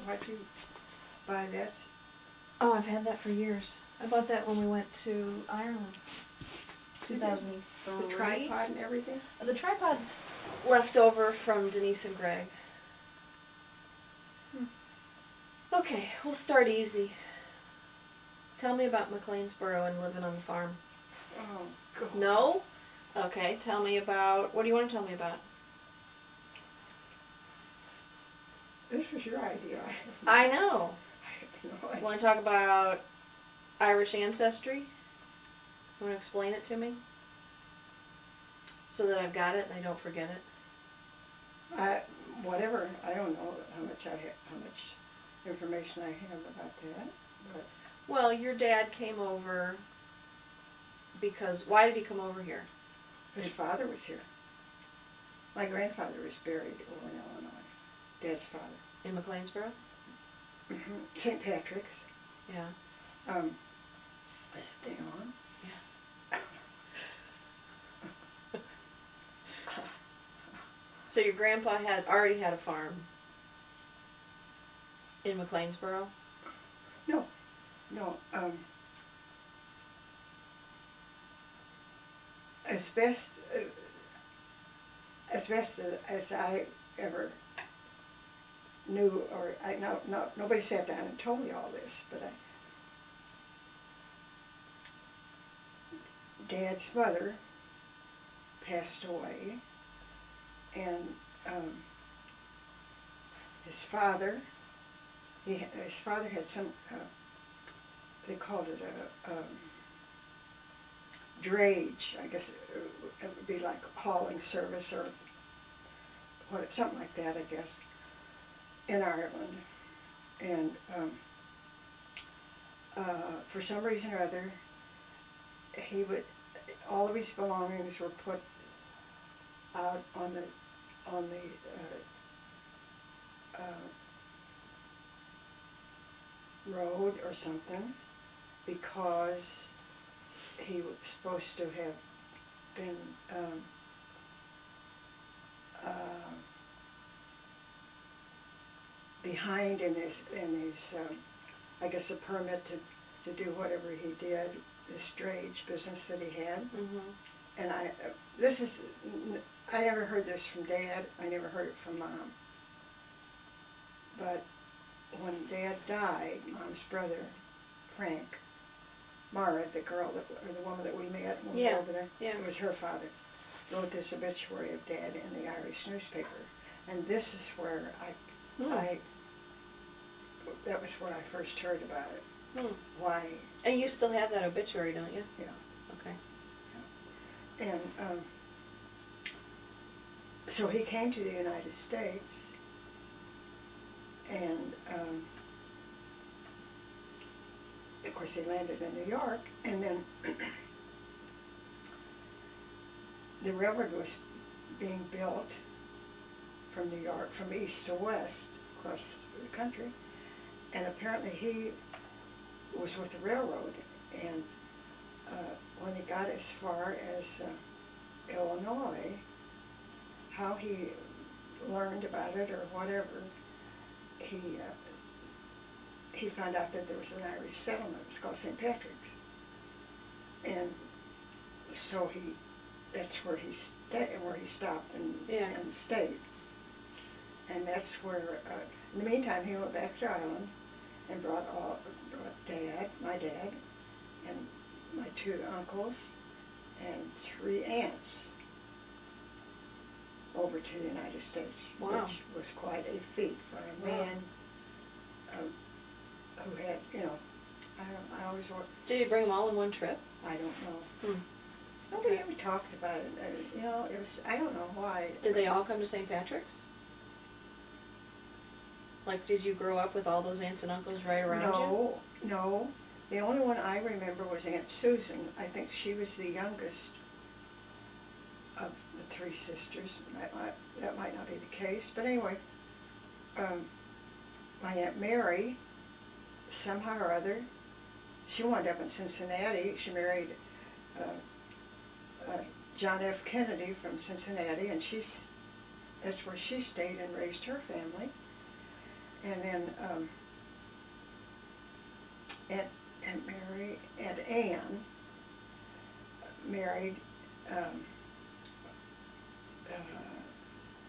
why'd you buy that? Oh, I've had that for years. I bought that when we went to Ireland. Did you? 2003. The tripod and everything? The tripod's left over from Denise and Greg. Okay, we'll start easy. Tell me about McLeansboro and living on the farm. Oh, God. No? Okay, tell me about, what do you want to tell me about? This was your idea. I know. I have no idea. Want to talk about Irish ancestry? You want to explain it to me? So that I've got it and I don't forget it? Whatever. I don't know how much information I have about that. But Well, your dad came over because, why did he come over here? his father was here. My grandfather was buried over in Illinois. Dad's father. In McLeansboro? St. Patrick's. Yeah. Is the thing on? Yeah. So your grandpa already had a farm in McLeansboro? No. As best as I ever knew, or nobody sat down and told me all this, but Dad's mother passed away, and his father had some, they called it a drage, I guess it would be like hauling service or something like that, I guess, in Ireland. And for some reason or other, all of his belongings were put out on the road or something, because he was supposed to have been behind in his I guess a permit to do whatever he did, this drage business that he had. And I never heard this from Dad. I never heard it from Mom. But when Dad died, Mom's brother, Frank, Mara, the woman that we met when we were over there, it was her father, wrote this obituary of Dad in the Irish newspaper. And this is where that was where I first heard about it. Why? And you still have that obituary, don't you? Yeah. Okay. Yeah. And so he came to the United States, and of course he landed in New York, and then the railroad was being built from New York, from east to west, across the country, and apparently he was with the railroad, and when he got as far as Illinois, how he learned about it or whatever, he found out that there was an Irish settlement. It was called St. Patrick's, and so that's where he stopped and stayed. And that's where, in the meantime, he went back to Ireland and brought my dad, and my 2 uncles, and 3 aunts over to the United States, which was quite a feat for a man who had, I always worked. Did you bring them all in one trip? I don't know. Nobody ever talked about it. It was, I don't know why. Did they all come to St. Patrick's? Like, did you grow up with all those aunts and uncles right around you? No. The only one I remember was Aunt Susan. I think she was the youngest of the 3 sisters. That might not be the case, but anyway, my Aunt Mary, somehow or other, she wound up in Cincinnati. She married John F. Kennedy from Cincinnati, and that's where she stayed and raised her family. And then Aunt Ann married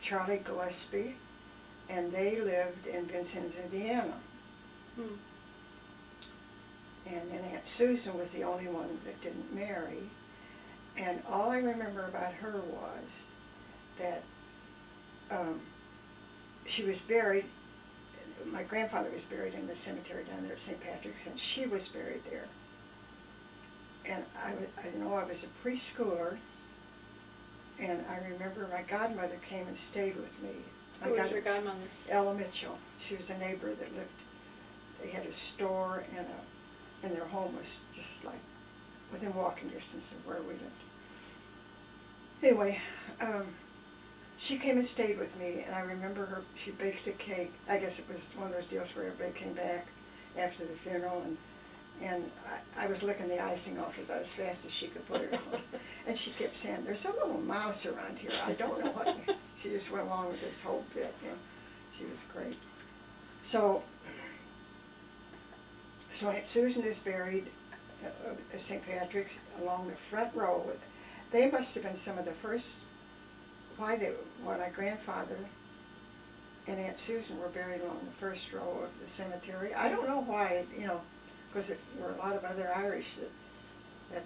Charlie Gillespie, and they lived in Vincennes, Indiana. Hmm. And then Aunt Susan was the only one that didn't marry. And all I remember about her was that she was buried, my grandfather was buried in the cemetery down there at St. Patrick's, and she was buried there. And I know I was a preschooler, and I remember my godmother came and stayed with me. Who was your godmother? Ella Mitchell. She was a neighbor that lived, they had a store, and their home was just like within walking distance of where we lived. Anyway, she came and stayed with me, and I remember she baked a cake. I guess it was one of those deals where everybody came back after the funeral, and I was licking the icing off about as fast as she could put it on. And she kept saying, "There's a little mouse around here. I don't know what." She just went along with this whole bit. She was great. So Aunt Susan is buried at St. Patrick's along the front row. They must have been some of the first. Why my grandfather and Aunt Susan were buried along the first row of the cemetery. I don't know why, because there were a lot of other Irish that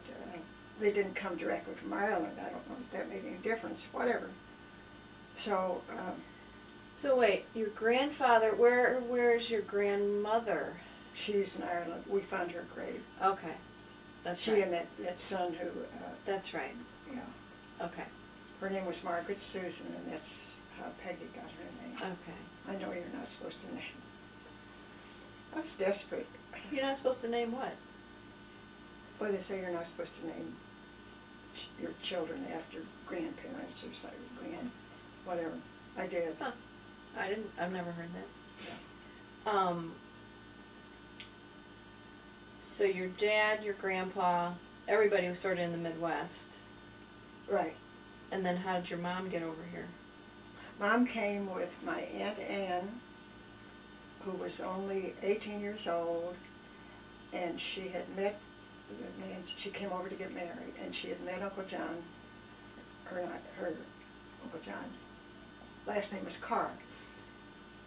they didn't come directly from Ireland. I don't know if that made any difference. Whatever. So. So wait, your grandfather. Where's your grandmother? She's in Ireland. We found her grave. Okay, that's she right. and that son who. That's right. Yeah. Okay. Her name was Margaret Susan, and that's how Peggy got her name. Okay. I know you're not supposed to name. I was desperate. You're not supposed to name what? Well, they say you're not supposed to name your children after grandparents or something, whatever. I did. Huh. I've never heard that. Yeah. So your dad, your grandpa, everybody was sort of in the Midwest. Right. And then how did your mom get over here? Mom came with my Aunt Ann, who was only 18 years old, and she had met the man. She came over to get married, and she had met Uncle John, her Uncle John. Last name was Carr,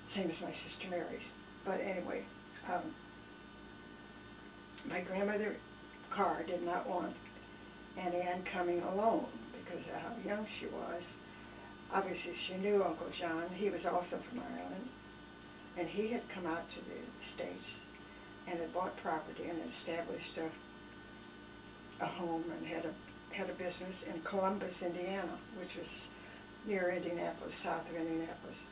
same as my sister Mary's. But anyway, my grandmother Carr did not want Aunt Ann coming alone because of how young she was. Obviously she knew Uncle John. He was also from Ireland, and he had come out to the States and had bought property and had established a home and had a business in Columbus, Indiana, which was near Indianapolis, south of Indianapolis.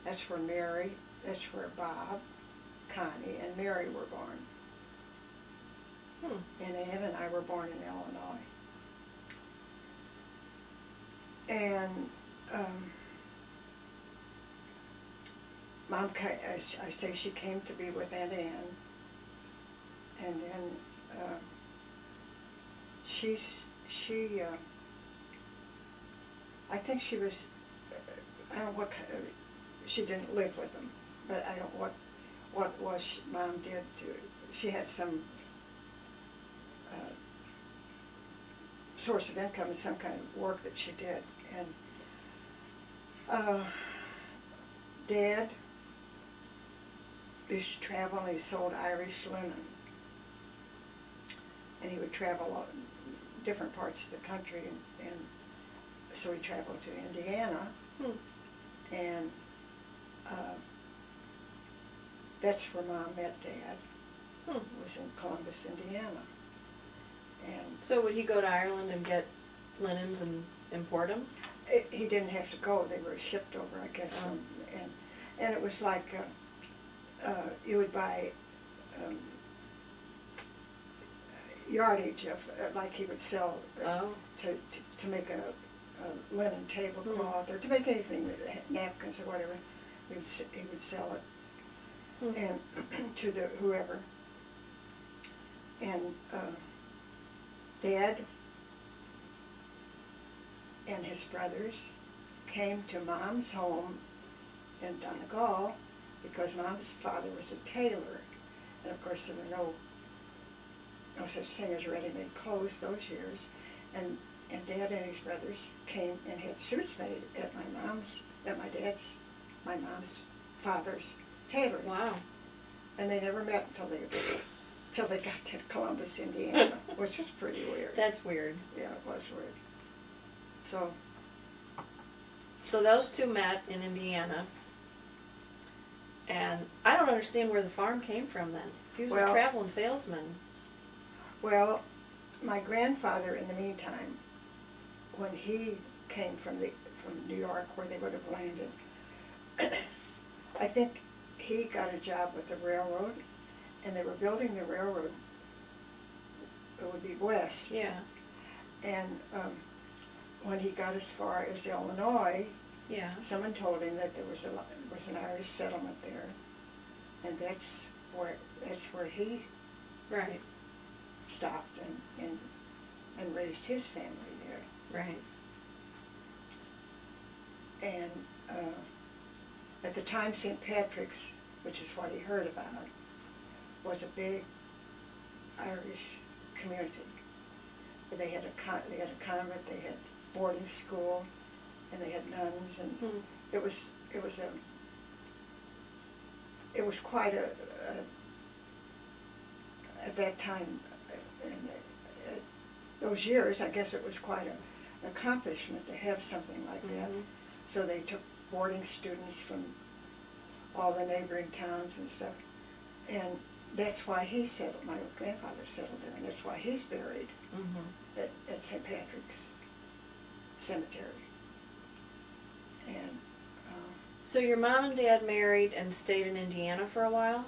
That's where Bob, Connie, and Mary were born. And Ann and I were born in Illinois. And Mom, I say she came to be with Aunt Ann, and then I think she was, I don't know what kind of, she didn't live with them, but I don't know what was Mom did to, she had some source of income and some kind of work that she did. And Dad used to travel, and he sold Irish linen. And he would travel different parts of the country, and so he traveled to Indiana, and that's where Mom met Dad, was in Columbus, Indiana. And so would he go to Ireland and get linens and import them? He didn't have to go. They were shipped over, I guess. And it was like you would buy yardage of, like he would sell to make a linen tablecloth or to make anything, napkins or whatever. He would sell it and to the whoever. And Dad and his brothers came to Mom's home in Donegal because Mom's father was a tailor, and of course there were no such thing as ready-made clothes those years, and Dad and his brothers came and had suits made at my mom's father's tailor. Wow. And they never met until they got to Columbus, Indiana, which is pretty weird. That's weird. Yeah, it was weird. So those two met in Indiana, and I don't understand where the farm came from then. If he was a traveling salesman. Well, my grandfather, in the meantime, when he came from New York, where they would have landed, I think he got a job with the railroad, and they were building the railroad. It would be west. Yeah. And when he got as far as Illinois, yeah, someone told him that there was an Irish settlement there, and that's where he right stopped and raised his family there. Right. And at the time, St. Patrick's, which is what he heard about, was a big Irish community. They had a convent, they had boarding school, and they had nuns, and it was quite a at that time, in those years, I guess it was quite an accomplishment to have something like that. So they took boarding students from all the neighboring towns and stuff, and that's why he settled. My grandfather settled there, and that's why he's buried at St. Patrick's Cemetery. And so your mom and dad married and stayed in Indiana for a while?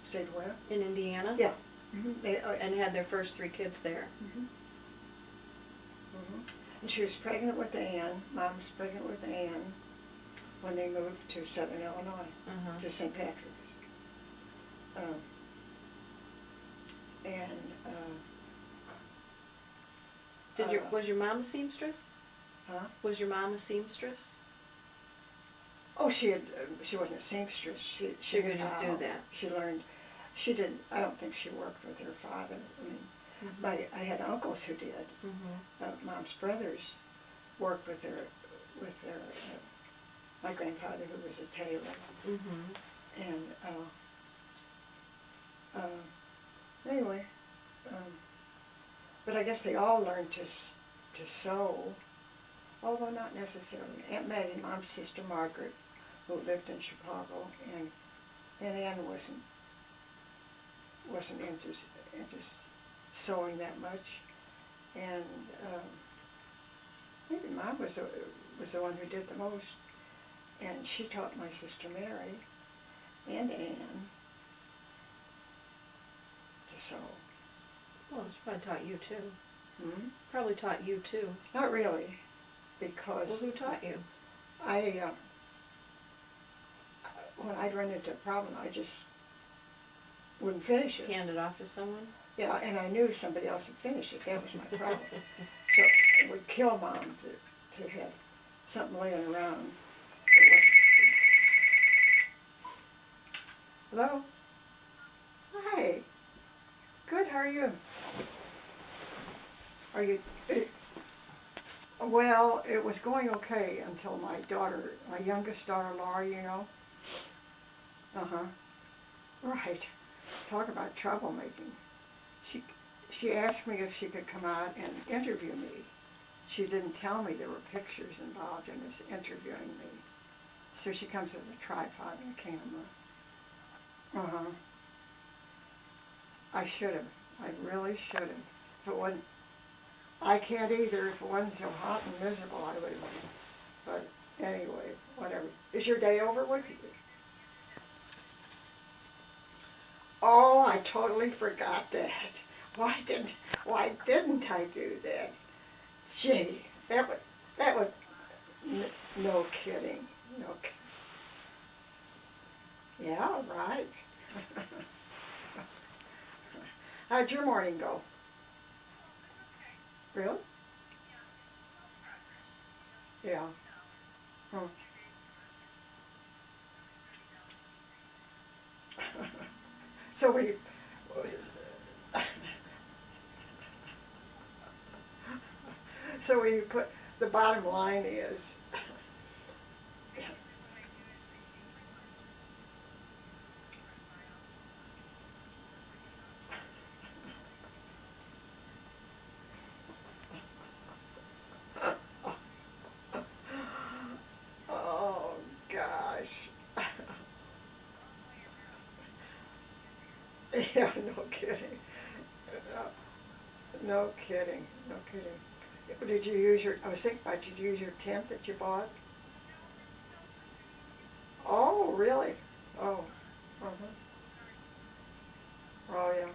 stayed where? In Indiana? Yeah. They, and had their first 3 kids there? And she was pregnant with Ann. Mom was pregnant with Ann when they moved to Southern Illinois, to St. Patrick's. Was your mom a seamstress? Huh? Was your mom a seamstress? Oh, she wasn't a seamstress. She could just do that. She learned. She didn't. I don't think she worked with her father. I mean, I had uncles who did. Mom's brothers worked with their my grandfather, who was a tailor, and anyway. But I guess they all learned to sew, although not necessarily. Aunt Maggie, Mom's sister Margaret, who lived in Chicago, and Ann wasn't into sewing that much, and maybe Mom was the one who did the most, and she taught my sister Mary and Ann to sew. Well, she probably taught you too. Probably taught you too. Not really, because... Well, who taught you? When I'd run into a problem, I just wouldn't finish it. Hand it off to someone? Yeah, and I knew somebody else would finish it. That was my problem. So it would kill Mom to have something laying around. It wasn't... Hello? Hi. Good, how are you? Are you... Well, it was going okay until my youngest daughter, Laura, you know. Right. Talk about troublemaking. She asked me if she could come out and interview me. She didn't tell me there were pictures involved in this interviewing me. So she comes with a tripod and a camera. I should have. I really should have. If it wasn't, I can't either. If it wasn't so hot and miserable, I would have. But anyway, whatever. Is your day over with you? Oh, I totally forgot that. Why didn't I do that? Gee, that would, no kidding. No kidding. Yeah, right. How'd your morning go? Really? Yeah. So we, so we put, the bottom line is, oh gosh. Yeah, no kidding. No kidding, no kidding. Did you use your, I was thinking about, did you use your tent that you bought? Oh, really? Oh, uh-huh. Oh, yeah.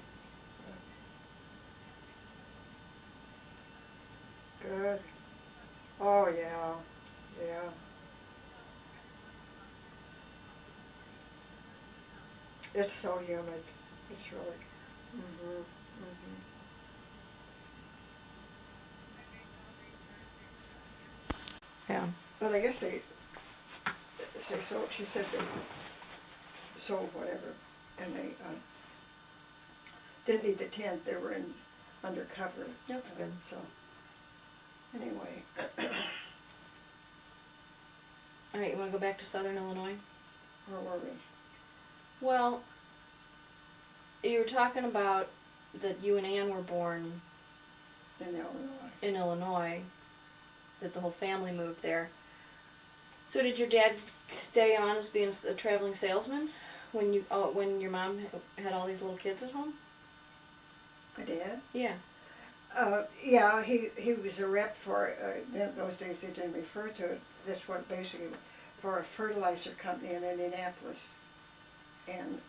Good. Oh, yeah, yeah. It's so humid. It's really, mm-hmm, mm-hmm. Yeah. But I guess they so she said they sold whatever, and they didn't need the tent. They were in undercover. That's good. So anyway, All right, you want to go back to Southern Illinois? where were we? Well, you were talking about that you and Ann were born In Illinois. in Illinois, that the whole family moved there. So did your dad stay on as being a traveling salesman when your mom had all these little kids at home? My dad? Yeah. Yeah, he was a rep for, in those days they didn't refer to it, that's what basically, for a fertilizer company in Indianapolis. And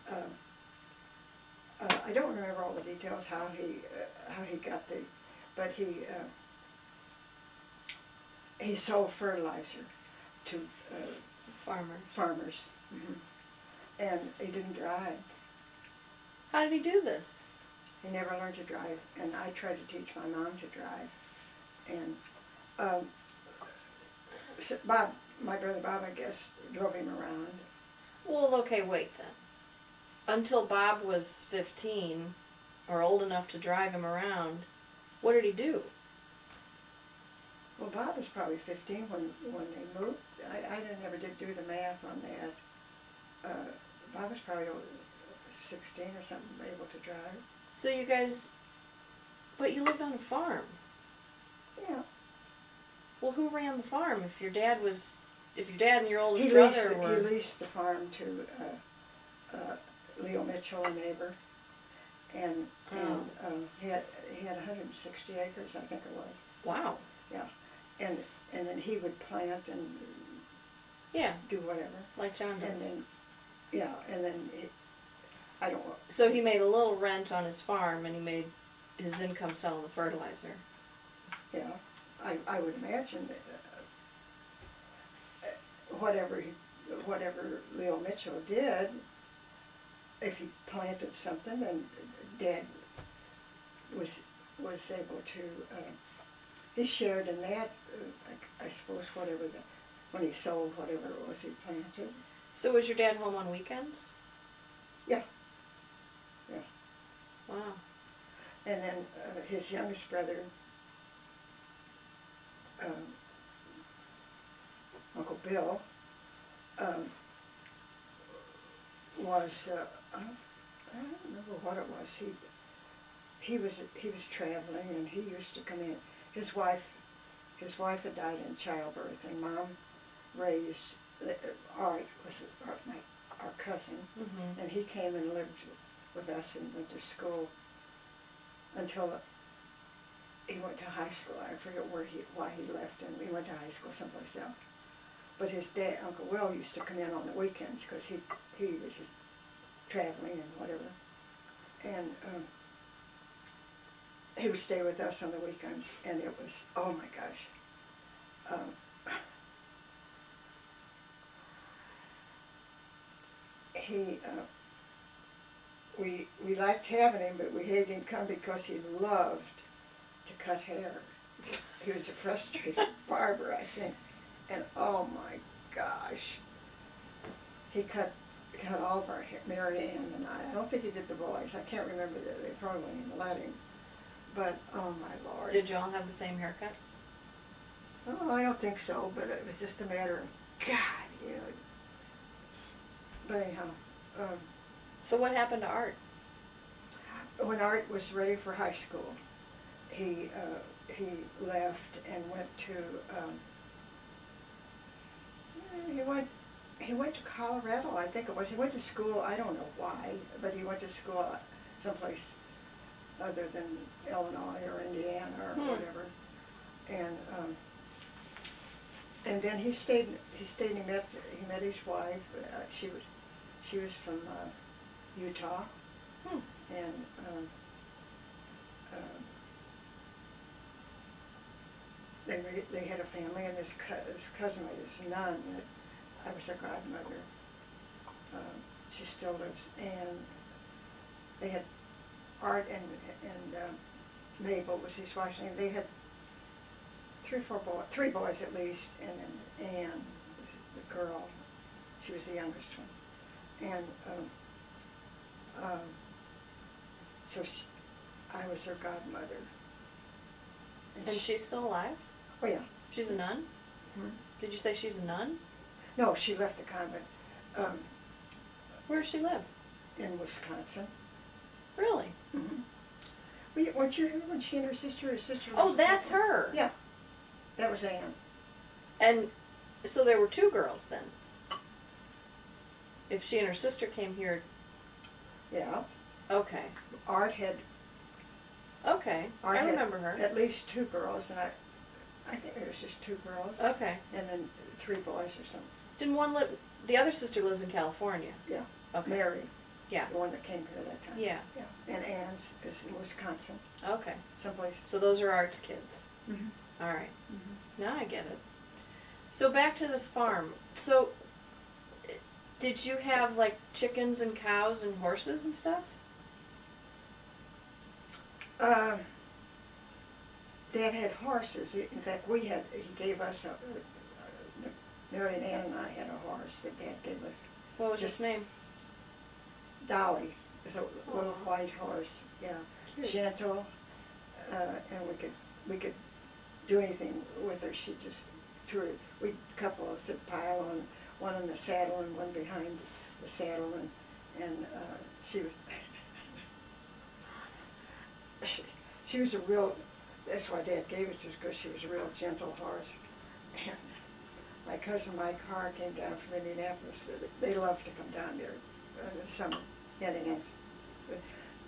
I don't remember all the details how he got but he sold fertilizer to farmers. Mm-hmm. And he didn't drive. How did he do this? He never learned to drive, and I tried to teach my mom to drive. And so my brother Bob, I guess, drove him around. Well, okay, wait then. Until Bob was 15, or old enough to drive him around, what did he do? Well, Bob was probably 15 when they moved. I never did do the math on that. Bob was probably 16 or something, able to drive. So you guys, but you lived on a farm. Yeah. Well, who ran the farm? If your dad and your oldest brother were... He leased the farm to Leo Mitchell, a neighbor, and he had 160 acres, I think it was. Wow. Yeah, and then he would plant and do whatever. Like John does. And then I don't know. So he made a little rent on his farm, and he made his income selling the fertilizer. Yeah, I would imagine that whatever Leo Mitchell did, if he planted something, and Dad was able to, he shared in that, I suppose, when he sold whatever it was he planted. So was your dad home on weekends? Yeah. Yeah. Wow. And then his youngest brother, Uncle Bill, was I don't remember what it was. He was traveling, and he used to come in. His wife had died in childbirth, and Mom raised Art was our cousin, Mm-hmm. and he came and lived with us and went to school until he went to high school. I forget why he left, and we went to high school someplace else. But his dad, Uncle Will, used to come in on the weekends because he was just traveling and whatever. And he would stay with us on the weekends, and it was, oh my gosh. We liked having him, but we hated him come because he loved to cut hair. He was a frustrated barber, I think. And oh my gosh, he cut got all of our hair, Mary Ann and I don't think he did the boys, I can't remember, they probably wouldn't even let him, but, oh my Lord. Did you all have the same haircut? Oh, I don't think so, but it was just a matter of, God, you know. But anyhow, So what happened to Art? when Art was ready for high school, he left and went to, he went to Colorado, I think it was. He went to school, I don't know why, but he went to school someplace other than Illinois or Indiana or whatever. And then he stayed and he met his wife. She was from Utah. And they had a family, and this cousin, this nun, that I was her godmother. She still lives, and they had Art and Mabel was his wife's name. They had three boys at least, and then Anne, the girl, she was the youngest one, and so I was her godmother. And she's still alive? Oh yeah. She's a nun? Hmm? Did you say she's a nun? No, she left the convent. Where does she live? In Wisconsin. Really? Mm-hmm. Weren't you here when she and her sister was Oh, that's her. Yeah, that was Anne. And so there were two girls then. If she and her sister came here. Yeah. Okay. Art had. Okay. Art I remember her. At least two girls, and I think it was just two girls. Okay. And then three boys or something. Didn't one live? The other sister lives in California. Yeah. Okay. Mary. Yeah. The one that came here that time. Yeah. Yeah. And Anne's is in Wisconsin. Okay. Someplace. So those are Art's kids. Mm-hmm. All right. Mm-hmm. Now I get it. So back to this farm. So did you have like chickens and cows and horses and stuff? Dad had horses. In fact, he gave us Mary and Ann and I had a horse that Dad gave us. What was his name? Dolly. It was a little white horse. Yeah. Cute. Gentle. And we could do anything with her. She just we'd couple us a pile on one in the saddle and one behind the saddle, and she was she was a real. That's why Dad gave it to us, because she was a real gentle horse. And my cousin Mike Carr came down from Indianapolis. They loved to come down there in the summer. And aunts,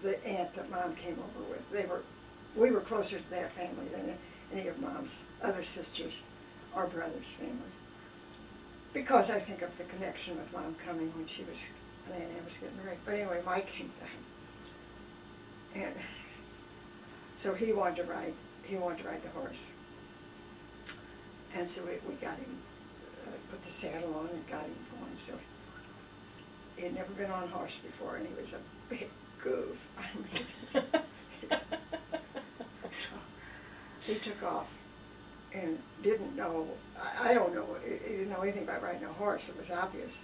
the aunt that Mom came over with, we were closer to that family than any of Mom's other sisters or brothers' families. Because I think of the connection with Mom coming when Aunt Ann was getting married. But anyway, Mike came down. And so he wanted to ride the horse. And so we got him, put the saddle on and got him going. So he had never been on a horse before, and he was a big goof. I mean, so he took off and didn't know, I don't know, he didn't know anything about riding a horse. It was obvious.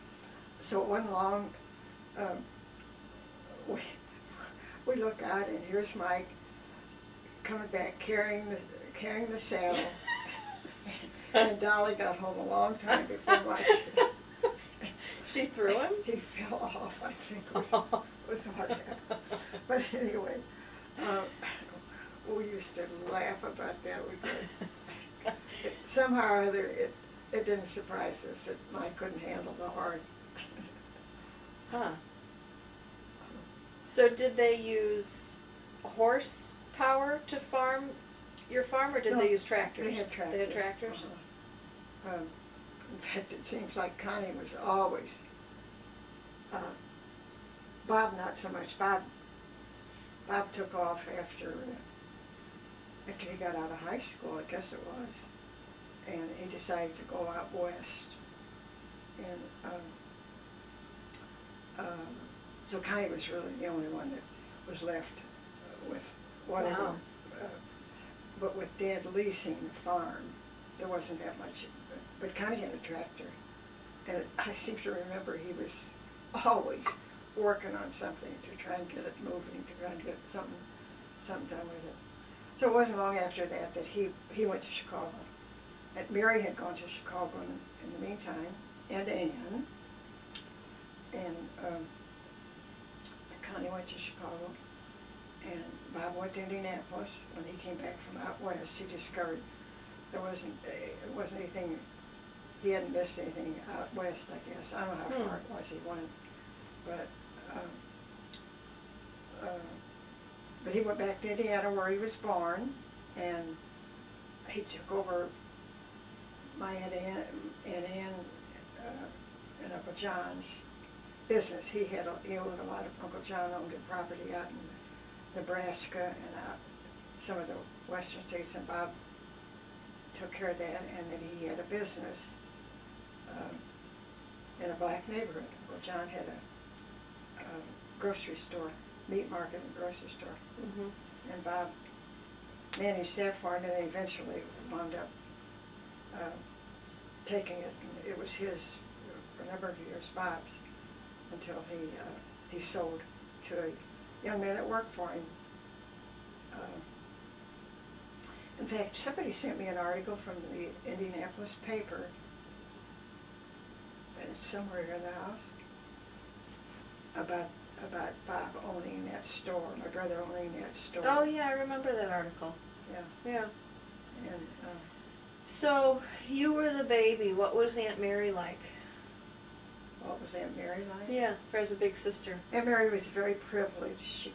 So it wasn't long, we look out, and here's Mike coming back carrying the saddle. And Dolly got home a long time before Mike did. She threw him? He fell off, I think. It was hard to happen. But anyway, we used to laugh about that. We did. Somehow or other, it didn't surprise us that Mike couldn't handle the horse. Huh. So did they use horse power to farm your farm, or did they use tractors? They had tractors. They had tractors? In fact, it seems like Connie was always, Bob not so much. Bob took off after he got out of high school, I guess it was, and he decided to go out west. And so Connie was really the only one that was left with whatever. Wow. But with Dad leasing the farm, there wasn't that much. But Connie had a tractor, and I seem to remember he was always working on something to try and get it moving, to try and get something done with it. So it wasn't long after that that he went to Chicago. And Mary had gone to Chicago in the meantime, and Ann. And Connie went to Chicago, and Bob went to Indianapolis. When he came back from out west, he discovered it wasn't anything, he hadn't missed anything out west, I guess. I don't know how far it was he went, but he went back to Indiana where he was born, and he took over my Aunt Ann and Uncle John's business. He owned a lot of, Uncle John owned a property out in Nebraska and out some of the western states, and Bob took care of that, and then he had a business in a black neighborhood. Uncle John had a grocery store, meat market and grocery store. Mm-hmm. And Bob managed that for him, and then eventually wound up taking it, and it was his for a number of years, Bob's, until he sold to a young man that worked for him. In fact, somebody sent me an article from the Indianapolis paper, and it's somewhere here in the house, about Bob owning that store, my brother owning that store. Oh yeah, I remember that article. Yeah. Yeah. And so you were the baby. What was Aunt Mary like? what was Aunt Mary like? Yeah, as a big sister. Aunt Mary was very privileged. She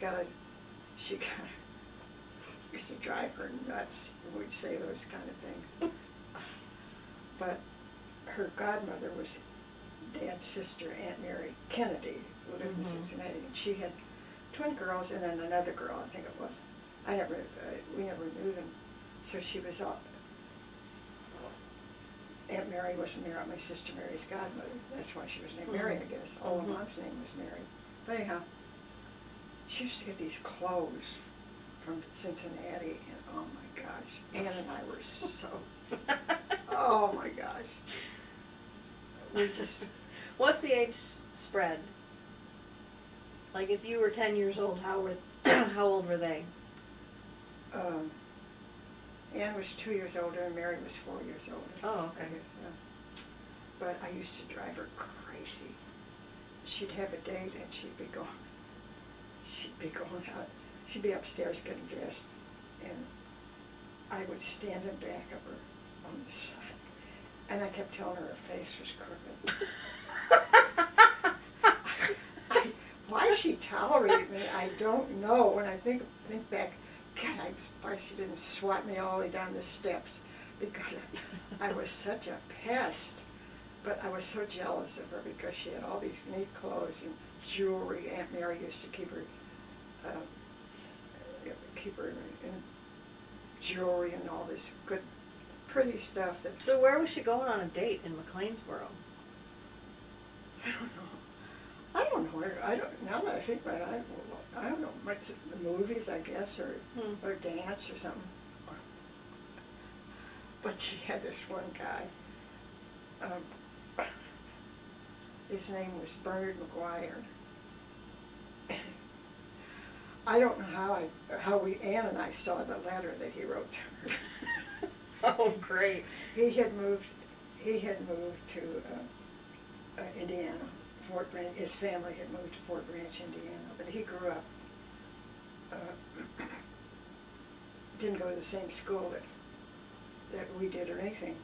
used to drive her nuts. We'd say those kind of things. But her godmother was Dad's sister, Aunt Mary Kennedy, who lived in Cincinnati, and she had twin girls and then another girl, I think it was. We never knew them. So she was all, Aunt Mary was my sister Mary's godmother. That's why she was named Mary, I guess. Although Mom's name was Mary. But anyhow, she used to get these clothes from Cincinnati, and oh my gosh, Ann and I were so, oh my gosh. We just... What's the age spread? Like if you were 10 years old, how old were they? Ann was 2 years older and Mary was 4 years older. Oh, okay. Yeah. But I used to drive her crazy. She'd have a date and she'd be going out. She'd be upstairs getting dressed, and I would stand in back of her on the side. And I kept telling her face was crooked. Why she tolerated me, I don't know. When I think back, God, I'm surprised she didn't swat me all the way down the steps, because I was such a pest. But I was so jealous of her because she had all these neat clothes and jewelry. Aunt Mary used to keep her in jewelry and all this good, pretty stuff. So where was she going on a date in McLeansboro? I don't know where. Now that I think about it, I don't know much. The movies, I guess, or dance or something. But she had this one guy. His name was Bernard McGuire. I don't know how Ann and I saw the letter that he wrote to her. Oh, great. He had moved to Indiana, Fort Branch. His family had moved to Fort Branch, Indiana, but he grew up, didn't go to the same school that we did or anything.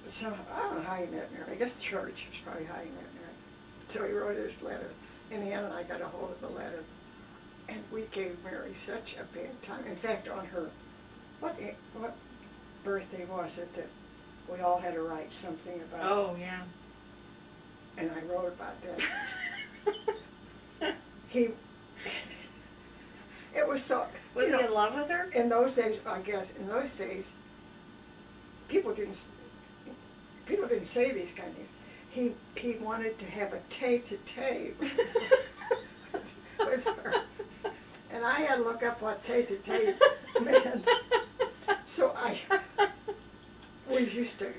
But somehow, I don't know how he met Mary. I guess the church was probably how he met Mary. So he wrote this letter, and Ann and I got a hold of the letter, and we gave Mary such a bad time. In fact, on her, what birthday was it that we all had to write something about? Oh, yeah. And I wrote about that. It was so... Was he in love with her? In those days, I guess, people didn't say these kind of things. He wanted to have a tete-a-tete with her. And I had to look up what tete-a-tete meant. So we used to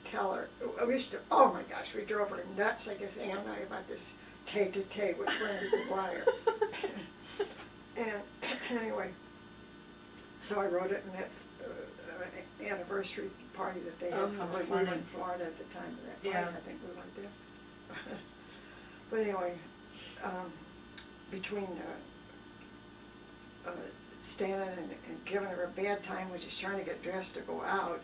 tell her, oh my gosh, we drove her nuts, I guess, Ann and I, about this tete-a-tete with Brandy McGuire. And anyway, so I wrote it in that anniversary party that they had. Oh, how We were funny. in Florida at the time of that party. Yeah. I think we went there. But anyway, between standing and giving her a bad time when she's trying to get dressed to go out,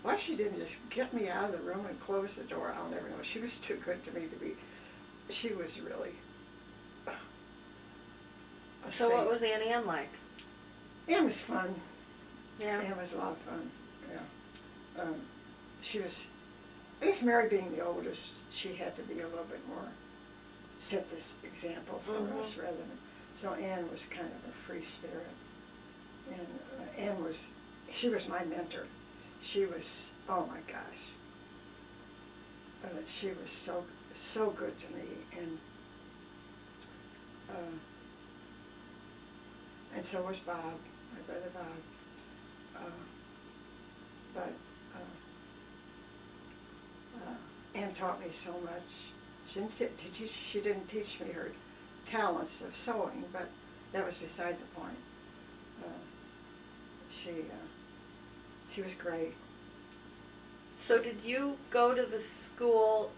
why she didn't just get me out of the room and close the door, I'll never know. She was too good to me to be, she was really a So saint. what was Annie Ann like? Anne was fun. Yeah. Anne was a lot of fun, yeah. She was, I guess Mary being the oldest, she had to be a little bit more, set this example for us rather than, so Anne was kind of a free spirit. And Anne was, she was my mentor. She was, oh my gosh. She was so good to me, and so was Bob, my brother Bob. But Anne taught me so much. She didn't teach me her talents of sewing, but that was beside the point. She was great. So did you go to the school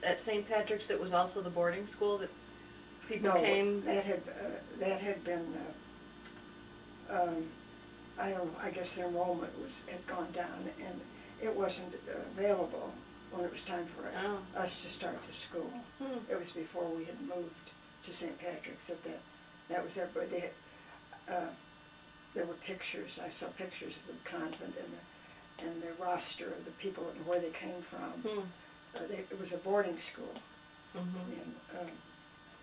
at St. Patrick's that was also the boarding school that people came? that had been, I don't know, I guess their enrollment had gone down, and it wasn't available when it was time for us to start the school. It was before we had moved to St. Patrick's that was there, but they had, there were pictures, I saw pictures of the convent and the roster of the people and where they came from. It was a boarding school, and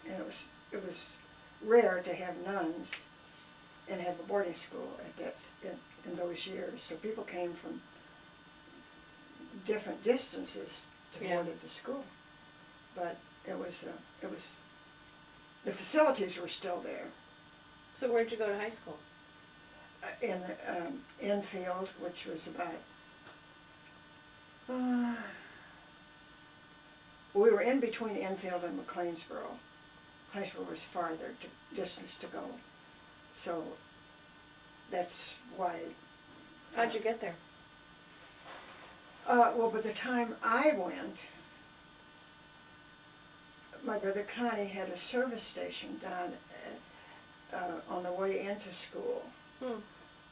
it was rare to have nuns and have a boarding school in those years. So people came from different distances to board at the school, but it was the facilities were still there. So where'd you go to high school? In Enfield, which was about, we were in between Enfield and McLeansboro. McLeansboro was farther distance to go, so that's why. How'd you get there? Well, by the time I went, my brother Connie had a service station down on the way into school.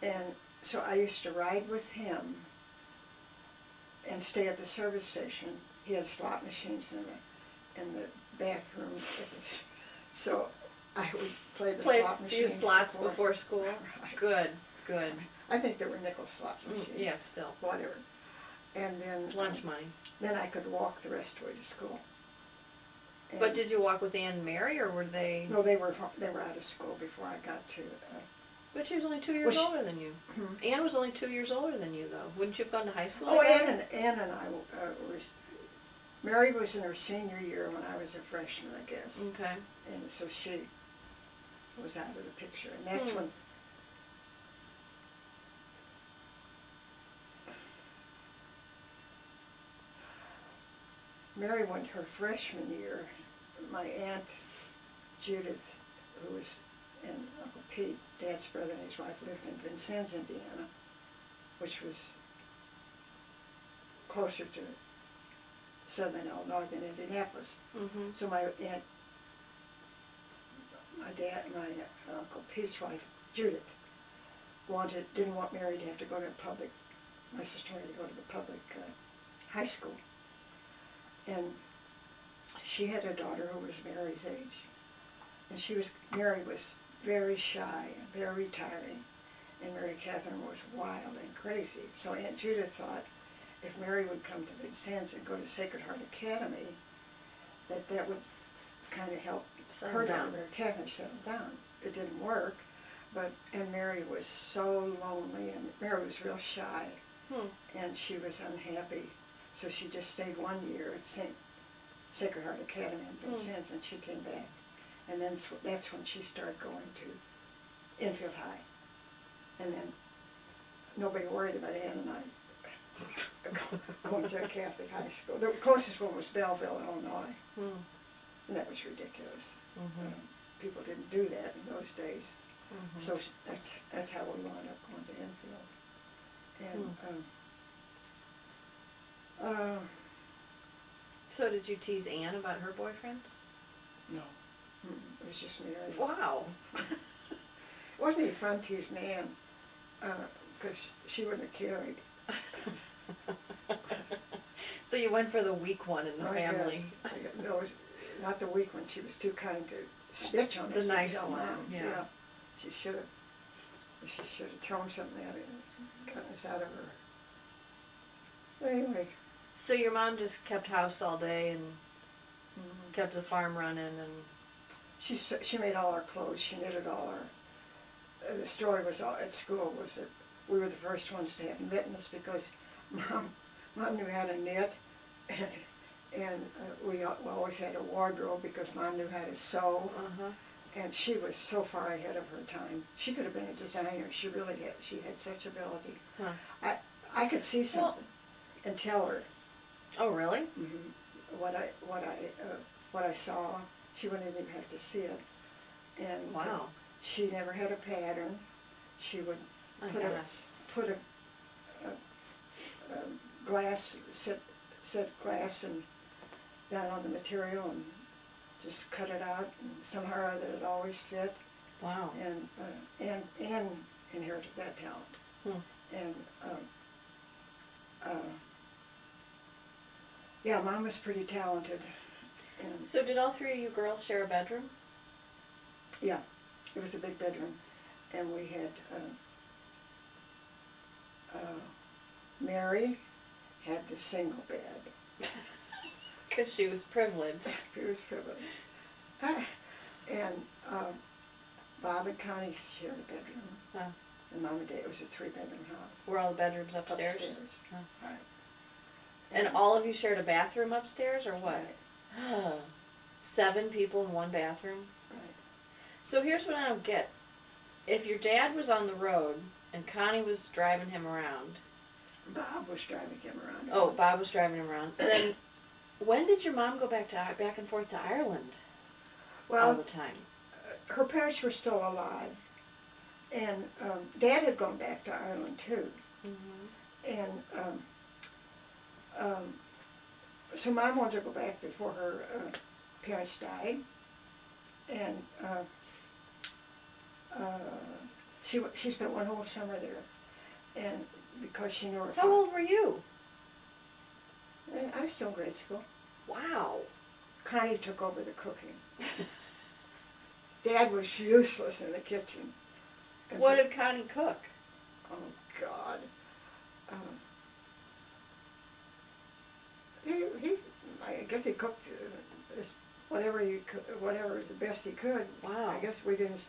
And so I used to ride with him and stay at the service station. He had slot machines in the bathroom. So I would play the slot machines. Play a few slots before school? Right. Good. I think there were nickel slot machines. Yeah, still. Whatever. And then Lunch money. Then I could walk the rest of the way to school. And But did you walk with Anne and Mary, or were they? No, they were out of school before I got to. But she was only 2 years older than you. Anne was only 2 years older than you, though. Wouldn't you have gone to high school? Oh, Anne and I were. Mary was in her senior year when I was a freshman, I guess. Okay. And so she was out of the picture, and that's when. Mary went her freshman year. My aunt Judith, who was, and Uncle Pete, Dad's brother and his wife, lived in Vincennes, Indiana, which was closer to southern Illinois than Indianapolis. So my aunt, my Uncle Pete's wife, Judith, didn't want Mary to have to go to my sister Mary to go to the public high school. And she had a daughter who was Mary's age. And Mary was very shy and very retiring, and Mary Catherine was wild and crazy. So Aunt Judith thought if Mary would come to Vincennes and go to Sacred Heart Academy, that would kind of help her down. Mary Catherine settled down. It didn't work, and Mary was so lonely, and Mary was real shy, and she was unhappy. So she just stayed 1 year at Sacred Heart Academy in Vincennes, and she came back. And then that's when she started going to Enfield High. And then nobody worried about Ann and I going to a Catholic high school. The closest one was Belleville, Illinois. and that was ridiculous. Mhm. People didn't do that in those days. Mhm. So that's how we wound up going to Enfield. And So did you tease Ann about her boyfriends? no, it was just Mary. Wow. It wasn't any fun teasing Ann, because she wouldn't have carried. So you went for the weak one in the family. No, not the weak one. She was too kind to snitch on us. The nice and tell one, Mom. yeah. She should have. She should have thrown something at it and gotten us out of her. But anyway. So your mom just kept house all day and kept the farm running and. She made all our clothes. She knitted all our. The story was at school was that we were the first ones to have mittens because Mom knew how to knit, and we always had a wardrobe because Mom knew how to sew. And she was so far ahead of her time. She could have been a designer. She really had. She had such ability. Huh. I could see something and tell her. Oh really? What I saw. She wouldn't even have to see it. And wow. She never had a pattern. She would put a glass, set glass and down on the material and just cut it out, and somehow or other it always fit. Wow. And inherited that talent. And yeah, Mom was pretty talented. And so did all three of you girls share a bedroom? Yeah, it was a big bedroom, and we had Mary had the single bed. Because she was privileged. She was privileged. And Bob and Connie shared a bedroom. Huh. And Mom and Dad, it was a 3-bedroom house. Were all the bedrooms upstairs? Upstairs. Huh. Right. And all of you shared a bathroom upstairs, or what? Right. 7 people in one bathroom? Right. So here's what I don't get. If your dad was on the road and Connie was driving him around. Bob was driving him around. Oh, Bob was driving him around. Then when did your mom go back and forth to Ireland? Well, all the time. Her parents were still alive, and Dad had gone back to Ireland too. And so Mom wanted to go back before her parents died, and she spent one whole summer there, and because she knew her How old were you? And I was still in grade school. Wow. Connie took over the cooking. Dad was useless in the kitchen. And What so, did Connie cook? oh God. I guess he cooked whatever the best he could. Wow. I guess we didn't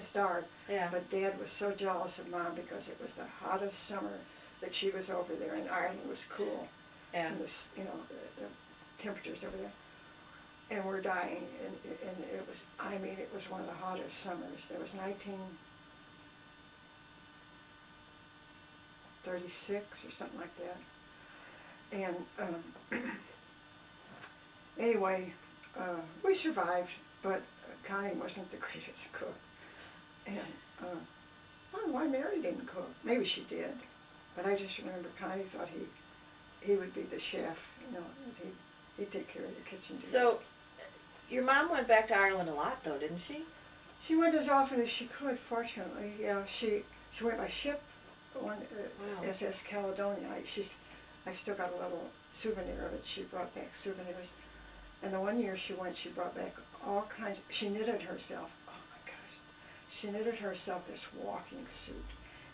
starve. Yeah. But Dad was so jealous of Mom because it was the hottest summer that she was over there, and Ireland was cool. Yeah. And this, the temperatures over there. And we're dying, and it was, it was one of the hottest summers. There was 1936 or something like that. And anyway, we survived, but Connie wasn't the greatest cook. And I don't know why Mary didn't cook. Maybe she did, but I just remember Connie thought he would be the chef, and he'd take care of the kitchen. So, your mom went back to Ireland a lot, though, didn't she? She went as often as she could, fortunately. Yeah, she went by ship, Wow. SS Caledonia. I've still got a little souvenir of it. She brought back souvenirs. And the one year she went, she brought back all kinds. She knitted herself. Oh my gosh. She knitted herself this walking suit.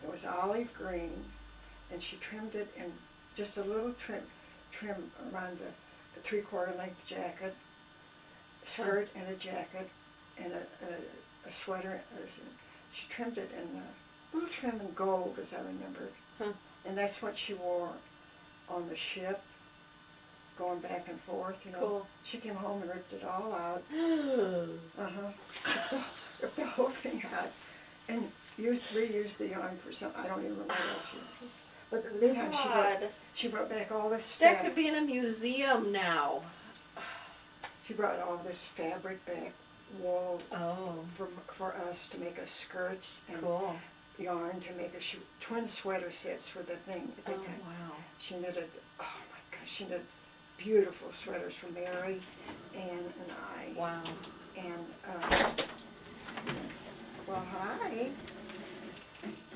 It was olive green, and she trimmed it in just a little trim around the 3/4 length jacket, skirt and a jacket, and a sweater. She trimmed it in a little trim in gold, as I remember. Huh. And that's what she wore on the ship, going back and forth, Cool. She came home and ripped it all out. Ripped the whole thing out. And reused the yarn for some, I don't even remember what else she did. But in the meantime, she brought back all this That fabric. could be in a museum now. She brought all this fabric back, wool Oh, for us to make us skirts and cool. yarn to make us twin sweater sets were the thing at Oh, that time. wow. She knitted, oh my gosh, she knitted beautiful sweaters for Mary, Ann, and I. Wow. And, well, hi.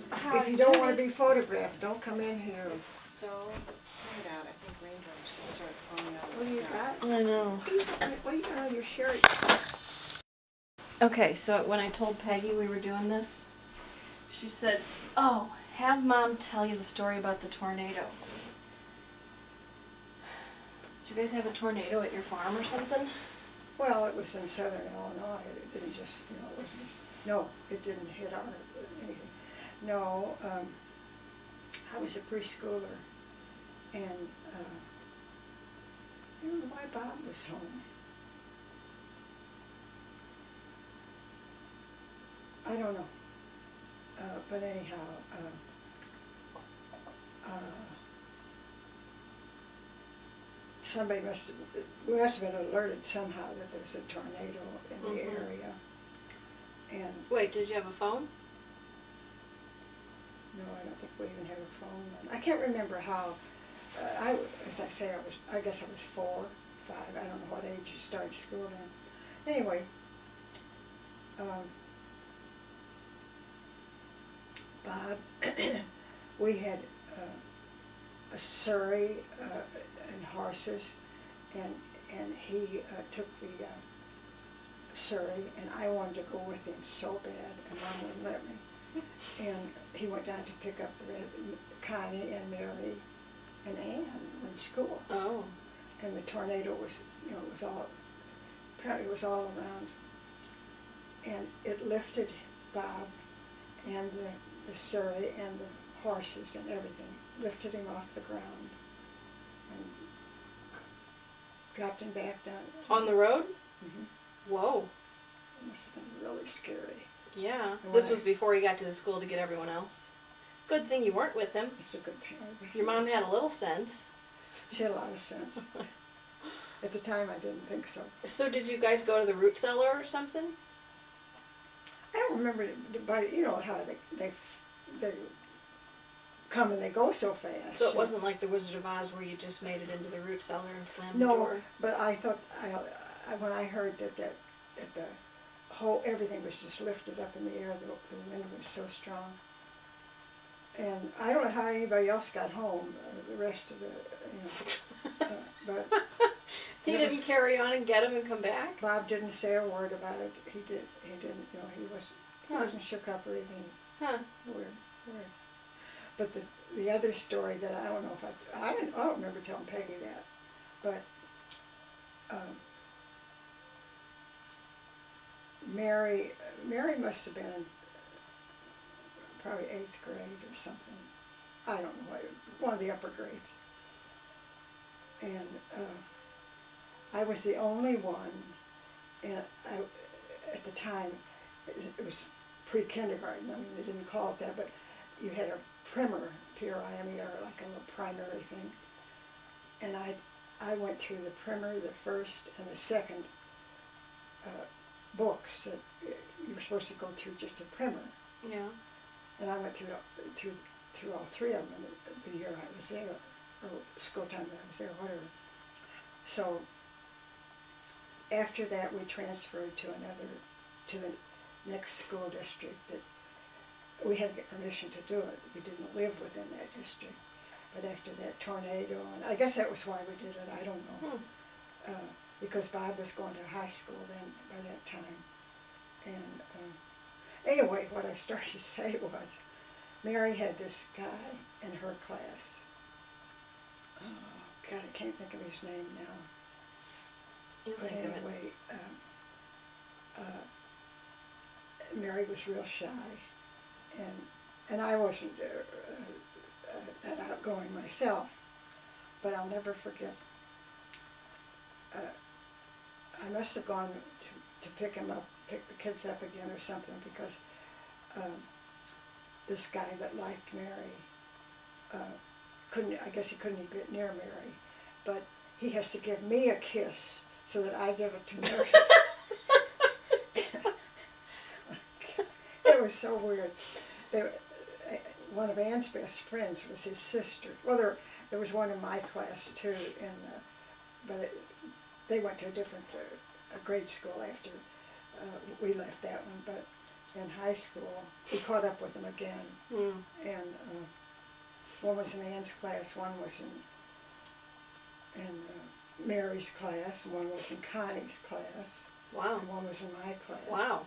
How If you don't want to be photographed, don't come in here. It's so hot out. I think raindrops just started falling out of What the do you sky. got? I know. What do you got on your shirt? Okay, so when I told Peggy we were doing this, she said, "Oh, have Mom tell you the story about the tornado." Do you guys have a tornado at your farm or something? Well, it was in southern Illinois. It didn't just, it wasn't just, no, it didn't hit our, anything. No, I was a preschooler, and I don't know why Bob was home. I don't know. But anyhow, we must have been alerted somehow that there was a tornado in the area. And Wait, did you have a phone? no, I don't think we even had a phone then. I can't remember how, as I say, I guess I was 4, 5, I don't know what age you started school in. Anyway, Bob, we had a surrey and horses, and he took the surrey, and I wanted to go with him so bad, and Mom wouldn't let me. And he went down to pick up Connie and Mary and Ann in school. Oh. And the tornado was, it was all, apparently it was all around. And it lifted Bob and the surrey and the horses and everything, lifted him off the ground and dropped him back down. On the road? Mhm. Whoa. It must have been really scary. Yeah. And This when was before you got to the school to get everyone else. Good thing you weren't with him. It's a good thing. Your mom had a little sense. She had a lot of sense. At the time, I didn't think so. So did you guys go to the root cellar or something? I don't remember, but you know how they come and they go so fast. So it wasn't like the Wizard of Oz where you just made it into the root cellar and slammed the No, door? but I thought, when I heard that the everything was just lifted up in the air, the wind was so strong. And I don't know how anybody else got home, the rest of the, but. He didn't carry on and get him and come back? Bob didn't say a word about it. He didn't, he wasn't shook up or anything. Huh. Weird. But the other story that I don't know if I don't remember telling Peggy that, but Mary must have been in probably 8th grade or something. I don't know, one of the upper grades. And I was the only one, and at the time, it was pre-kindergarten. I mean, they didn't call it that, but you had a primer, P-R-I-M-E-R, like a little primary thing. And I went through the primer, the first and the second books that you were supposed to go through just a primer. Yeah. And I went through all 3 of them in the year I was there, or school time that I was there, whatever. So after that, we transferred to the next school district that we had to get permission to do it. We didn't live within that district. But after that tornado, and I guess that was why we did it, I don't know. Because Bob was going to high school then, by that time. And anyway, what I started to say was, Mary had this guy in her class. Oh, God, I can't think of his name now. You'll But think of it. anyway, Mary was real shy, and I wasn't that outgoing myself, but I'll never forget. I must have gone to pick the kids up again or something, because this guy that liked Mary I guess he couldn't even get near Mary, but he has to give me a kiss so that I give it to Mary. It was so weird. One of Ann's best friends was his sister. Well, there was one in my class too, but they went to a different grade school after we left that one. But in high school, we caught up with them again. And one was in Ann's class, one was in Mary's class, and one was in Connie's class. Wow. And one was in my class. Wow.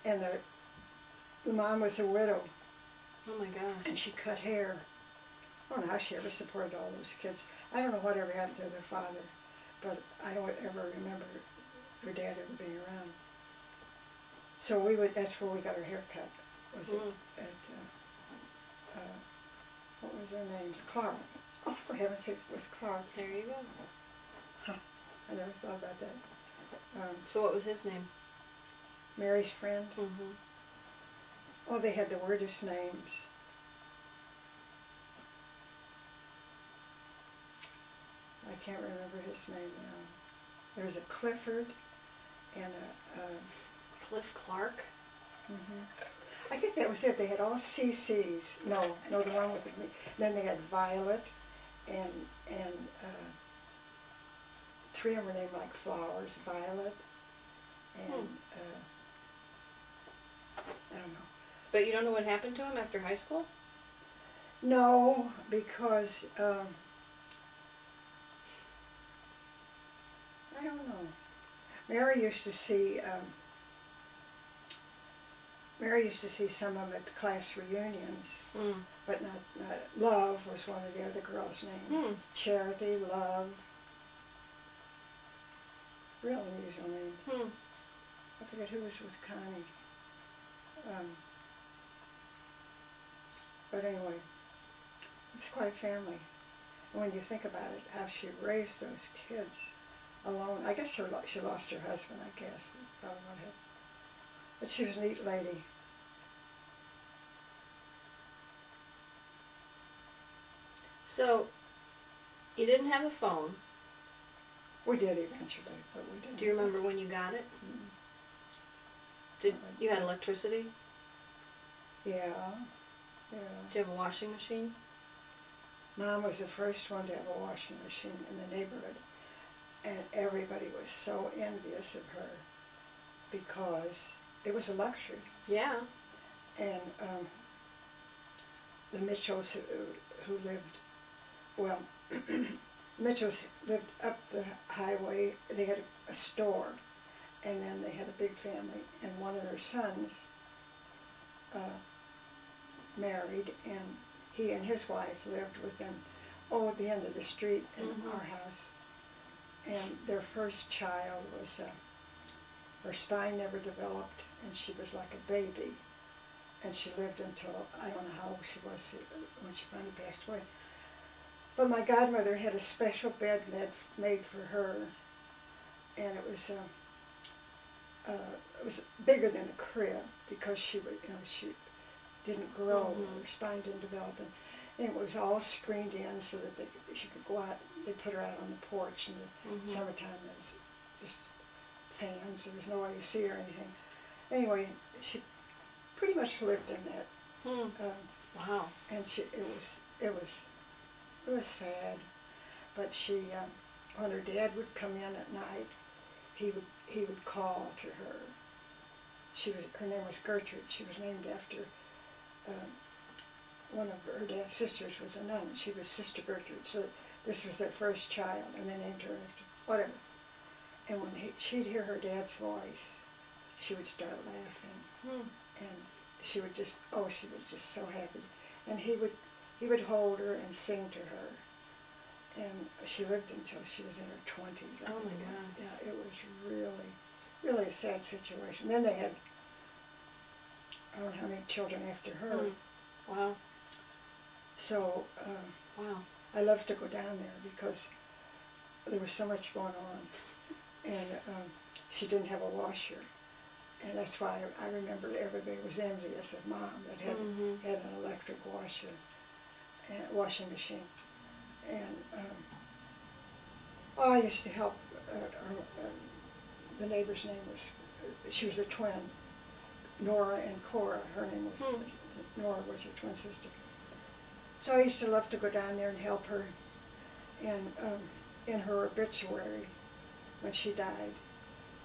And the mom was a widow, Oh my gosh. and she cut hair. I don't know how she ever supported all those kids. I don't know whatever happened to their father, but I don't ever remember her dad ever being around. So that's where we got our hair cut, was at what was their names? Clark. Oh, for heaven's sake, it was Clark. There you go. I never thought about that. So what was his name? Mary's friend. Mm-hmm. Oh, they had the weirdest names. I can't remember his name now. There was a Clifford and a Cliff Clark? I think that was it. They had all CC's. No, the one with the. Then they had Violet, and three of them were named like flowers. Violet, and I don't know. But you don't know what happened to him after high school? No, because I don't know. Mary used to see some of them at class reunions, but not Love was one of the other girls' names. Charity, Love. Real unusual names. I forget who was with Connie. But anyway, it was quite a family. And when you think about it, how she raised those kids alone. I guess she lost her husband, I guess. Probably what happened. But she was a neat lady. So, you didn't have a phone. We did eventually, but we didn't. Do you remember when you got it? Did you had electricity? Yeah. Do you have a washing machine? Mom was the first one to have a washing machine in the neighborhood, and everybody was so envious of her because it was a luxury. Yeah. And the Mitchells who lived, Mitchells lived up the highway. They had a store, and then they had a big family, and one of their sons married, and he and his wife lived with them at the end of the street in our house. And their first child was, her spine never developed, and she was like a baby. And she lived until, I don't know how old she was when she finally passed away. But my godmother had a special bed made for her, and it was bigger than a crib because she didn't grow, her spine didn't develop, and it was all screened in so that she could go out. They put her out on the porch in the summertime. There was just fans. There was no way to see her or anything. Anyway, she pretty much lived in that. Wow. And it was sad, but she, when her dad would come in at night, he would call to her. Her name was Gertrude. She was named after one of her dad's sisters was a nun. She was Sister Gertrude. So this was their first child, and they named her after whatever. And when she'd hear her dad's voice, she would start laughing, and she was just so happy. And he would hold her and sing to her. And she lived until she was in her 20s. Oh my God. Yeah, it was really, really a sad situation. Then they had, I don't know how many children after her. Wow. So wow. I loved to go down there because there was so much going on. And she didn't have a washer. And that's why I remember everybody was envious of Mom that had an electric washer and washing machine. And I used to help the neighbor's name was, she was a twin, Nora and Cora, her name was, Nora was her twin sister. So I used to love to go down there and help her, and in her obituary, when she died,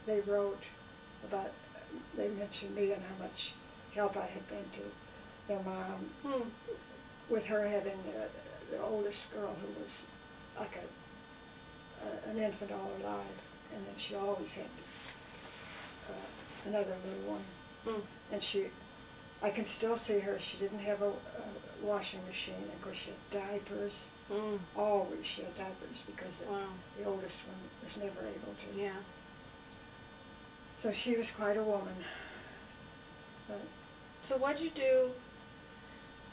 they wrote about, they mentioned me and how much help I had been to their mom, with her having the oldest girl who was like an infant all alive, and then she always had another little one. And I can still see her. She didn't have a washing machine. Of course, she had diapers. Always she had diapers because the oldest one was never able to. Yeah. So she was quite a woman. But So what'd you do,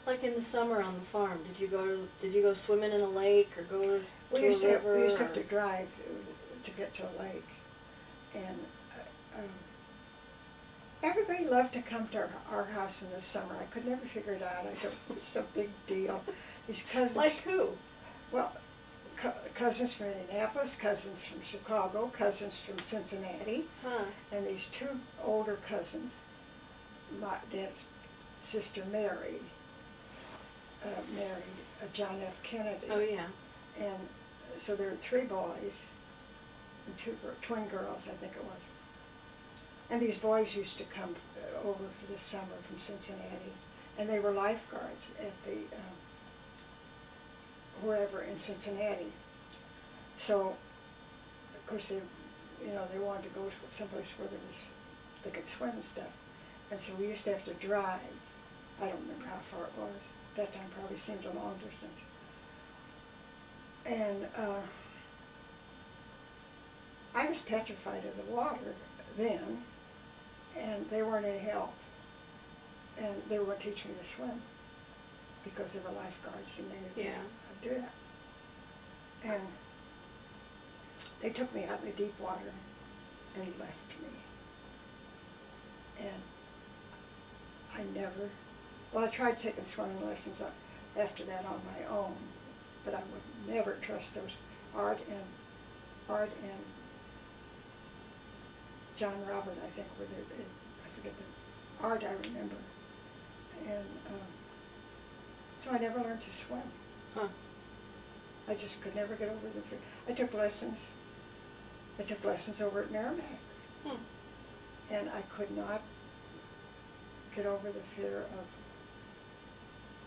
like in the summer on the farm? Did you go swimming in a lake or go to a river? We used to have to drive to get to a lake, and everybody loved to come to our house in the summer. I could never figure it out. I thought it's a big deal. These cousins. Like who? Well, cousins from Indianapolis, cousins from Chicago, cousins from Cincinnati, and these two older cousins. My dad's sister Mary married John F. Kennedy. Oh yeah. And so there were 3 boys and 2 twin girls, I think it was. And these boys used to come over for the summer from Cincinnati, and they were lifeguards at the wherever in Cincinnati. So, of course, they wanted to go someplace where they could swim and stuff. And so we used to have to drive. I don't remember how far it was. That time probably seemed a long distance. And I was petrified of the water then, and they weren't any help. And they were going to teach me to swim because they were lifeguards and they knew how to do that. And they took me out in the deep water and left me. And I tried taking swimming lessons after that on my own, but I would never trust those Art and John Robert, I think, were there. I forget the Art, I remember. And so I never learned to swim. I just could never get over the fear. I took lessons over at Merrimack. And I could not get over the fear of,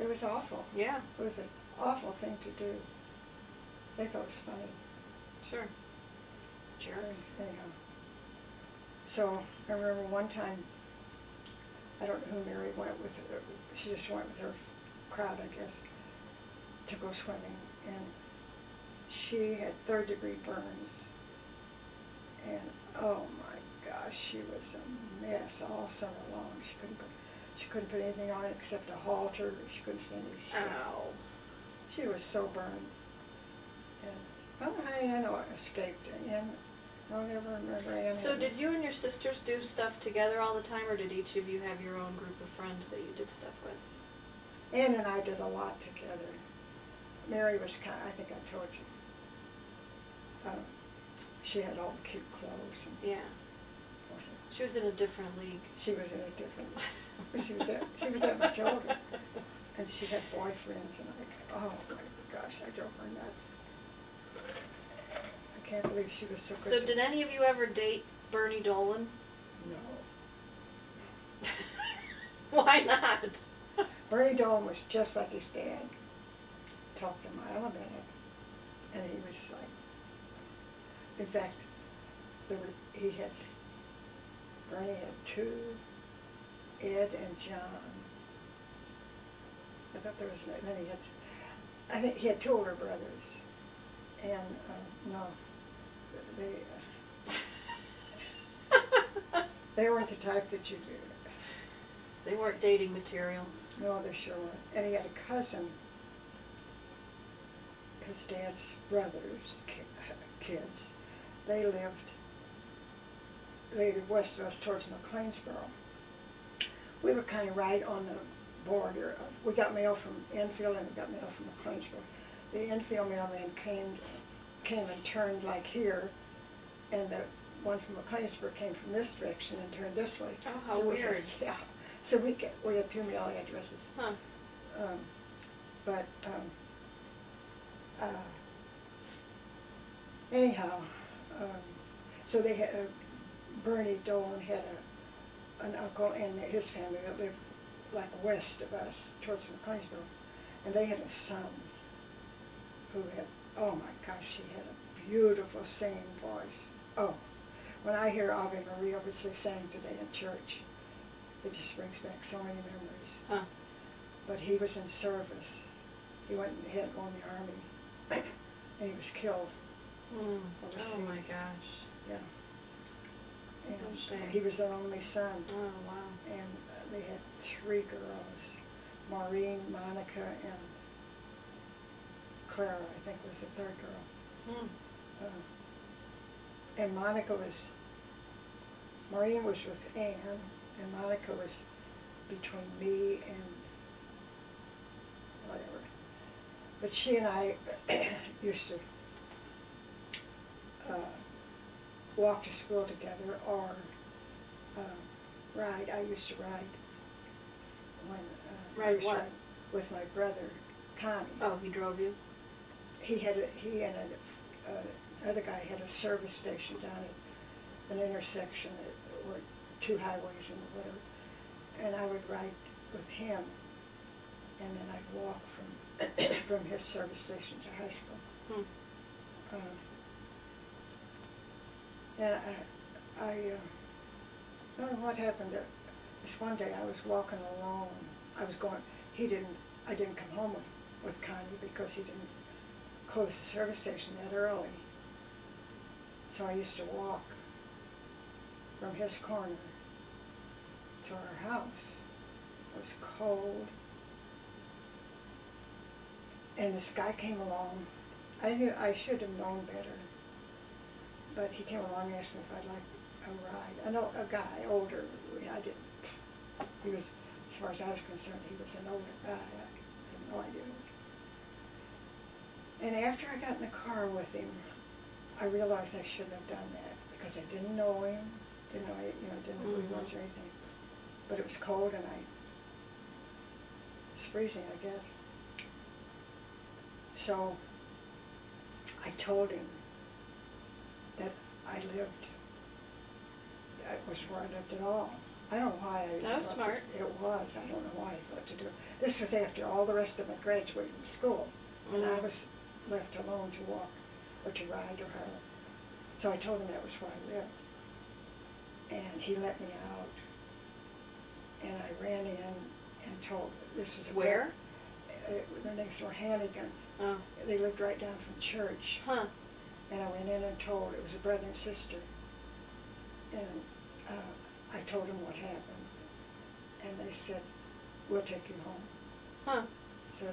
it was awful. Yeah. It was an awful thing to do. They thought it was funny. Sure. Anyhow. So I remember one time, I don't know who Mary went with, she just went with her crowd, I guess, to go swimming. And she had 3rd-degree burns. And oh my gosh, she was a mess all summer long. She couldn't put anything on except a halter. She couldn't stand any strength. Ow. She was so burned. And I don't know how Anna escaped. I don't ever remember Anna. So did you and your sisters do stuff together all the time, or did each of you have your own group of friends that you did stuff with? Ann and I did a lot together. Mary was I think I told you. She had all the cute clothes. And She was in a different league. she was in a different, she was that much older. And she had boyfriends, and oh my gosh, I drove her nuts. I can't believe she was so good. So did any of you ever date Bernie Dolan? No. Why not? Bernie Dolan was just like his dad. Talked a mile a minute. And he was like, in fact, Bernie had 2, Ed and John. I thought there was, then I think he had 2 older brothers. And, no, they weren't the type that you do. They weren't dating material. No, they sure weren't. And he had a cousin, his dad's brothers, kids. They lived west of us towards McLeansboro. We were kind of right on the border. We got mail from Enfield and we got mail from McLeansboro. The Enfield mailman came and turned like here and the one from McLeansburg came from this direction and turned this way. Oh, how So we had- weird. Yeah, so we had two mail addresses. Huh. But, anyhow, so they had, Bernie Dolan had an uncle and his family that lived like west of us, towards McLeansburg, and they had a son who had, oh my gosh, he had a beautiful singing voice. Oh, when I hear Ave Maria, which they sang today in church, it just brings back so many memories. Huh. But he was in service. He went and had to go in the army, and he was killed. Oh overseas. my gosh. Yeah. And Oh, shame. he was their only son. Oh wow. And they had three girls, Maureen, Monica, and Clara, I think was the third girl. Hmm. And Maureen was with Anne, and Monica was between me and whatever. But she and I used to walk to school together or ride. I used to ride when I Ride was what? riding with my brother, Connie. Oh, he drove you? He and another guy had a service station down at an intersection that were two highways and whatever. And I would ride with him, and then I'd walk from his service station to high school. Hmm. And I don't know what happened. This one day I was walking alone. I didn't come home with Connie because he didn't close the service station that early. So I used to walk from his corner to our house. It was cold. And this guy came along. I should have known better. But he came along and asked me if I'd like a ride. I know a guy, older. I didn't. He was, as far as I was concerned, he was an older guy. I had no idea. And after I got in the car with him, I realized I shouldn't have done that because I didn't know him, didn't know who he was or anything. But it was cold and it was freezing, I guess. So I told him that it was where I lived at all. I don't know why I That was thought smart. It was. I don't know why I thought to do it. This was after all the rest of them had graduated from school. And I was left alone to walk or to ride or however. So I told him that was where I lived. And he let me out. And I ran in and told, this was a... Where? Their names were Hannigan. Oh. They lived right down from church. Huh. And I went in and told, it was a brother and sister. And I told them what happened. And they said, we'll take you home. Huh. So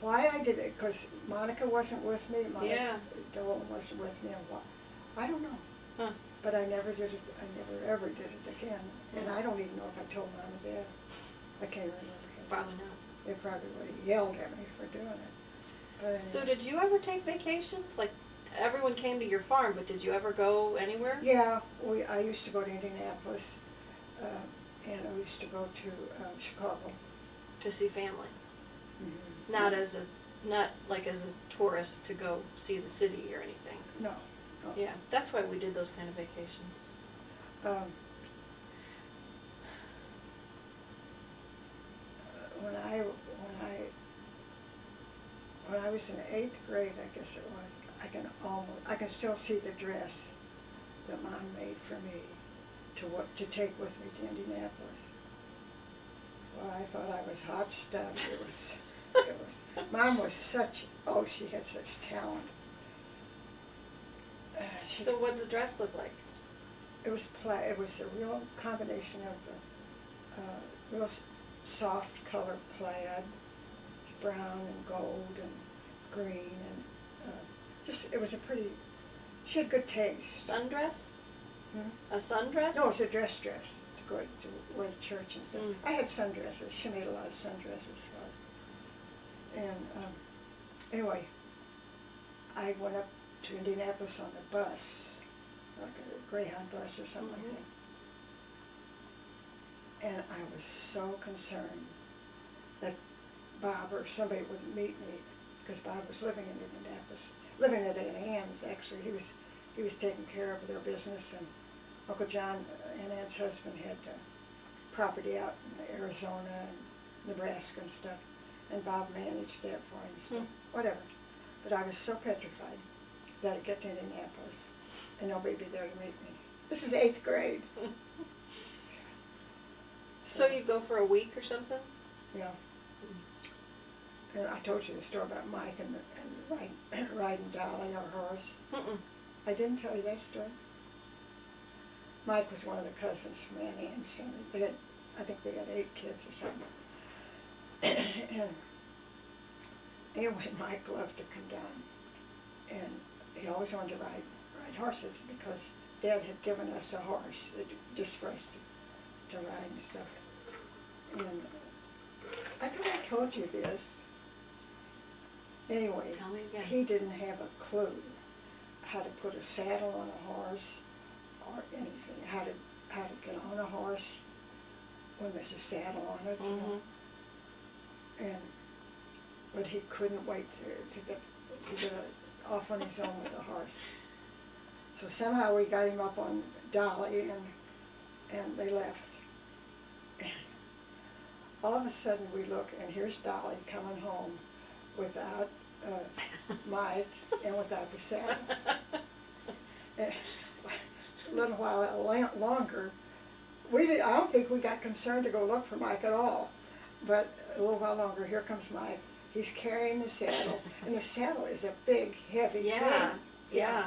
why I did it, because Monica wasn't with me, Yeah. Dolan wasn't with me, and why, I don't know. Huh. But I never did it, I never ever did it again. And I don't even know if I told Mom and Dad. I can't remember. Probably not. They probably would have yelled at me for doing it. But So did you ever take vacations? Like, everyone came to your farm, but did you ever go anywhere? yeah, I used to go to Indianapolis, and I used to go to Chicago. To see family? Mm-hmm. Not like as a tourist to go see the city or anything? No. Yeah, that's why we did those kind of vacations. When I was in 8th grade, I guess it was, I can still see the dress that Mom made for me to take with me to Indianapolis. Well, I thought I was hot stuff. Mom was she had such talent. So what did the dress look like? It was a real combination of real soft color plaid, brown and gold and green, and it was a pretty. She had good taste. Sundress? Hmm? A sundress? No, it's a dress to go to wear to church and stuff. I had sundresses. She made a lot of sundresses for us. And anyway, I went up to Indianapolis on a bus, like a Greyhound bus or something like that. And I was so concerned that Bob or somebody wouldn't meet me, because Bob was living in Indianapolis, living at Aunt Ann's actually. He was taking care of their business, and Uncle John, Aunt Ann's husband, had property out in Arizona and Nebraska and stuff, and Bob managed that for him, so whatever. But I was so petrified that I'd get to Indianapolis and nobody would be there to meet me. This is 8th grade. So you'd go for a week or something? Yeah. And I told you the story about Mike and riding Dolly, our horse. I didn't tell you that story. Mike was one of the cousins from Aunt Ann's. They had, I think they had 8 kids or something. And anyway, Mike loved to come down, and he always wanted to ride horses because Dad had given us a horse just for us to ride and stuff. And I thought I told you this. Anyway, Tell me again. he didn't have a clue how to put a saddle on a horse or anything, how to get on a horse when there's a saddle on it, you know. But he couldn't wait to get off on his own with the horse. So somehow we got him up on Dolly, and they left. And all of a sudden we look, and here's Dolly coming home without Mike and without the saddle. And a little while longer, I don't think we got concerned to go look for Mike at all. But a little while longer, here comes Mike. He's carrying the saddle, and the saddle is a big, heavy thing. Yeah.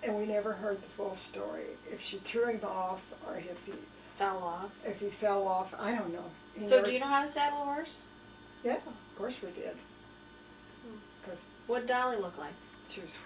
And we never heard the full story. If she threw him off, or if he Fell off. If he fell off, I don't know. So do you know how to saddle a horse? Yeah, of course we did. 'Cause What'd Dolly look like? she was